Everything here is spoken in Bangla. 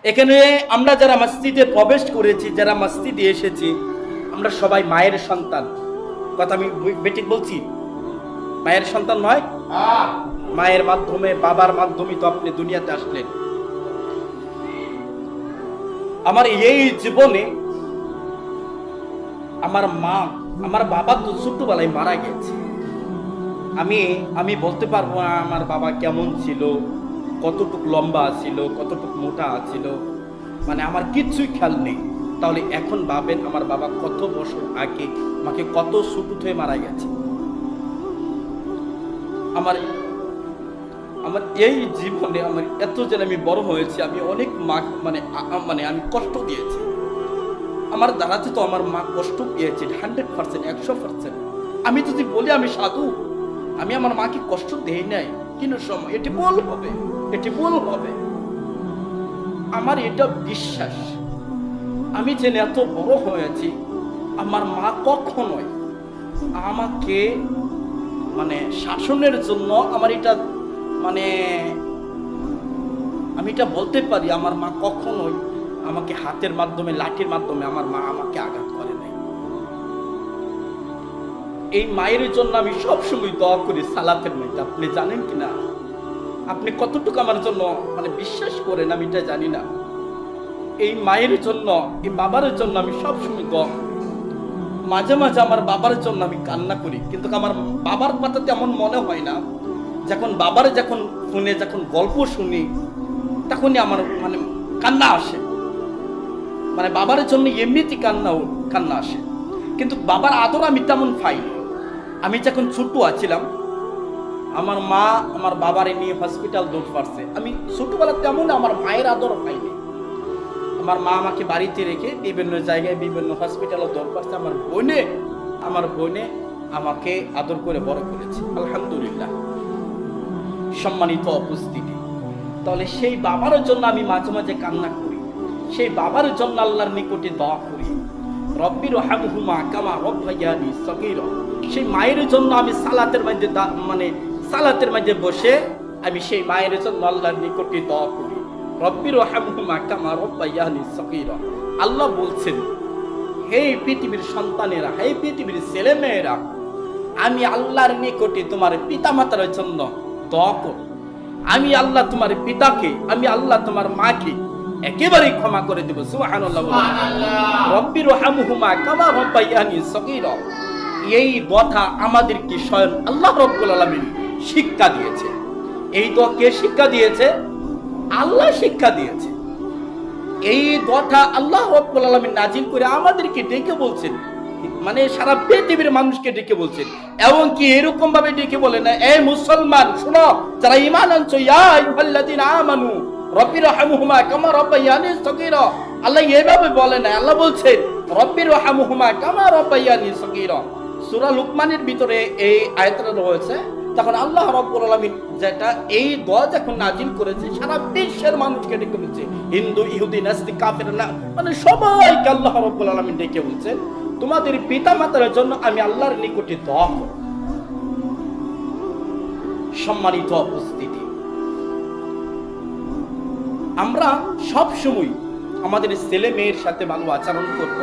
এখানে আমরা যারা মসজিদে প্রবেশ করেছি, যারা মসজিদে এসেছি, আমরা সবাই মায়ের সন্তান। কথা আমি বেঠিক বলছি? মায়ের সন্তান নয়? মায়ের মাধ্যমে, বাবার মাধ্যমে তো আপনি দুনিয়াতে আসলেন। আমার এই জীবনে আমার মা, আমার বাবা তো ছোটবেলায় মারা গেছে। আমি বলতে পারবো না আমার বাবা কেমন ছিল, কতটুকু লম্বা ছিল, কতটুকু মোটা ছিল, মানে আমার কিচ্ছুই খেয়াল নেই। তাহলে এখন ভাবেন আমার বাবা কত বছর আগে আমাকে কত ছোট হয়ে মারা গেছে। আমার এই জীবনে আমার এত যেন আমি বড় হয়েছি, আমি অনেক মা মানে আমি কষ্ট দিয়েছি। আমার দ্বারাতে তো আমার মা কষ্ট পেয়েছে 100%, 100%। আমি যদি বলি আমি সাধু, আমি আমার মাকে কষ্ট দেই নাই, কিন্তু সময় এটি ভুল হবে, এটি ভুল হবে। আমার এটা বিশ্বাস, আমি যে এত বড় হয়েছি, আমার মা কখনোই আমাকে মানে শাসনের জন্য আমার এটা মানে আমি এটা বলতে পারি, আমার মা কখনোই আমাকে হাতের মাধ্যমে, লাঠির মাধ্যমে আমার মা আমাকে আঘাত করে নাই। এই মায়ের জন্য আমি সবসময় দোয়া করি সালাতের মধ্যে। আপনি জানেন কিনা, আপনি কতটুকু আমার জন্য মানে বিশ্বাস করেন আমি এটা জানি না। এই মায়ের জন্য, এই বাবার জন্য আমি সবসময় দোয়া করি। মাঝে মাঝে আমার বাবার জন্য আমি কান্না করি, কিন্তু আমার বাবার কথা তেমন মনে হয় না। যখন ফোনে যখন গল্প শুনি, তখনই আমার মানে কান্না আসে। মানে বাবার জন্য এমনিতেই কান্না আসে, কিন্তু বাবার আদর আমি তেমন পাই। আমি যখন ছোট আছিলাম, আমার মা আমার বাবারে নিয়ে হসপিটাল দৌড় পারছে। আমি ছোটবেলা তেমন আমার মায়ের আদর পাইনি। আমার মা আমাকে বাড়িতে রেখে বিভিন্ন জায়গায়, বিভিন্ন হসপিটালে দৌড় পারছে। আমার বোনে আমাকে আদর করে বড় করেছে, আলহামদুলিল্লাহ। সম্মানিত উপস্থিতি, তাহলে সেই বাবার জন্য আমি মাঝে মাঝে কান্না করি, সেই বাবার জন্য আল্লাহর নিকটে দোয়া করি, রব্বির হামহুমা কামা রব্বায়ানি সগীরা। সেই মায়ের জন্য আমি সালাতের মধ্যে বসে আমি সেই মায়ের জন্য আল্লাহর নিকটে দোয়া করি, রব্বির হামহুমা কামা রব্বায়ানি সগীরা। আল্লাহ বলছেন, হে পৃথিবীর সন্তানেরা, হে পৃথিবীর ছেলে মেয়েরা, আমি আল্লাহর নিকটে তোমার পিতা মাতার জন্য দোয়া করো। আমি আল্লাহ তোমার পিতাকে, আমি আল্লাহ তোমার মাকে একেবারেই ক্ষমা করে দেব। সুবহানাল্লাহ, রব্বির হামহুমা কামা রব্বায়ানি সগীরা। এই কথা আমাদেরকে স্বয়ং আল্লাহ রাব্বুল আলামিন শিক্ষা দিয়েছে। এই দোয়া কে শিক্ষা দিয়েছে? আল্লাহ শিক্ষা দিয়েছে। এই দোয়াটা আল্লাহ রাব্বুল আলামিন নাজিল করে আমাদেরকে ডেকে বলছেন, মানে সারা পৃথিবীর মানুষকে ডেকে বলছেন। এবং কি এরকম ভাবে ডেকে বলে না, এই মুসলমান শোনো, যারা ঈমান আনছো, ইয়া আইয়ুহাল্লাযীনা আমানু রব্বির হামহুমা কামা রব্বায়ানি সগীরা। আল্লাহ এইভাবে বলে না, আল্লাহ বলছেন রব্বির হামহুমা কামা রব্বায়ানি সগীরা। সূরা লুকমানের ভিতরে এই আয়াতটা রয়েছে। তখন আল্লাহ রাব্বুল আলামিন যেটা এই দোয়া যখন নাজিল করেছে, সারা বিশ্বের মানুষকে ডেকে বলছে, হিন্দু, ইহুদি, নাস্তিক, কাফের না, মানে সবাইকে আল্লাহ রাব্বুল আলামিন ডেকে বলছেন, তোমাদের পিতা মাতার জন্য আমি আল্লাহর নিকটে দোয়া করো। সম্মানিত উপস্থিতি, আমরা সব সময় আমাদের ছেলে মেয়ের সাথে ভালো আচরণ করব,